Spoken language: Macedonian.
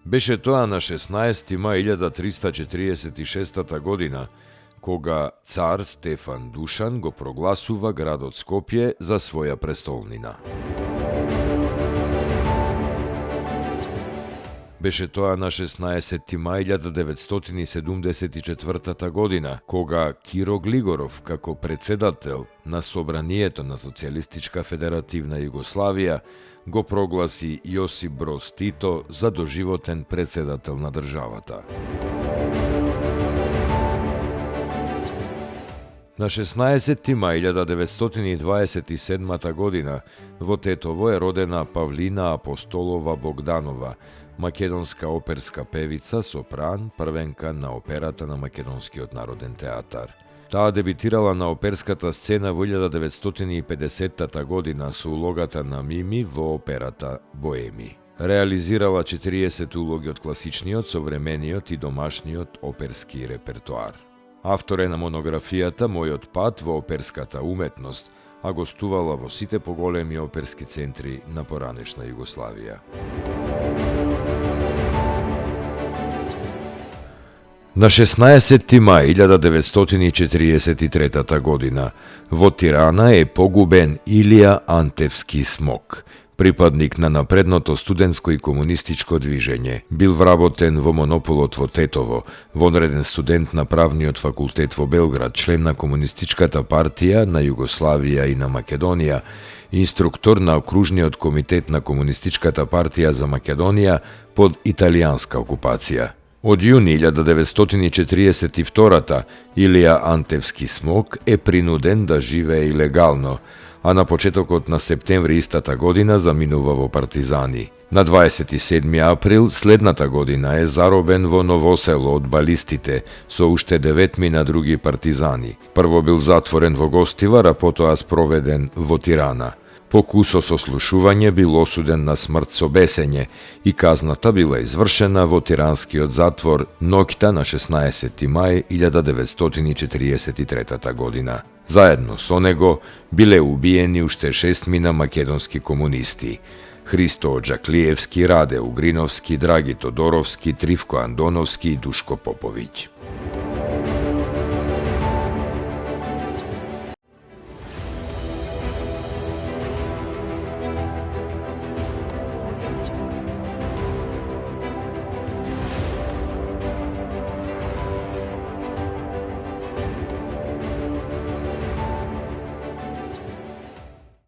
Беше тоа на 16. мај 1346 година, кога цар Стефан Душан го прогласува градот Скопје за своја престолнина. Беше тоа на 16. мај 1974 година, кога Киро Глигоров, како председател на Собранието на Социјалистичка федеративна Југославија, го прогласи Јосип Броз Тито за доживотен председател на државата. На 16. мај 1927 година во Тетово е родена Павлина Апостолова Богданова, македонска оперска певица, сопран, првенка на операта на Македонскиот народен театар. Таа дебитирала на оперската сцена во 1950 година со улогата на Мими во операта Боеми. Реализирала 40 улоги од класичниот, современиот и домашниот оперски репертоар. Автор е на монографијата Мојот пат во оперската уметност, а гостувала во сите поголеми оперски центри на поранешна Југославија. На 16. мај 1943 година во Тирана е погубен Илија Антевски Смок, припадник на напредното студентско и комунистичко движење. Бил вработен во монополот во Тетово, вонреден студент на правниот факултет во Белград, член на Комунистичката партија на Југославија и на Македонија, инструктор на окружниот комитет на Комунистичката партија за Македонија под италијанска окупација. Од јуни 1942 Илија Антевски Смок е принуден да живее илегално, а на почетокот на септември истата година заминува во партизани. На 27 април следната година е заробен во Новосело од балистите со уште 9 други партизани. Прво бил затворен во Гостивар, а потоа спроведен во Тирана. По кусо сослушување бил осуден на смрт со бесење и казната била извршена во тиранскиот затвор ноќта на 16. мај 1943 година. Заедно со него биле убиени уште 6 македонски комунисти: Христо Оџаклиевски, Раде Угриновски, Драги Тодоровски, Тривко Андоновски и Душко Поповиќ.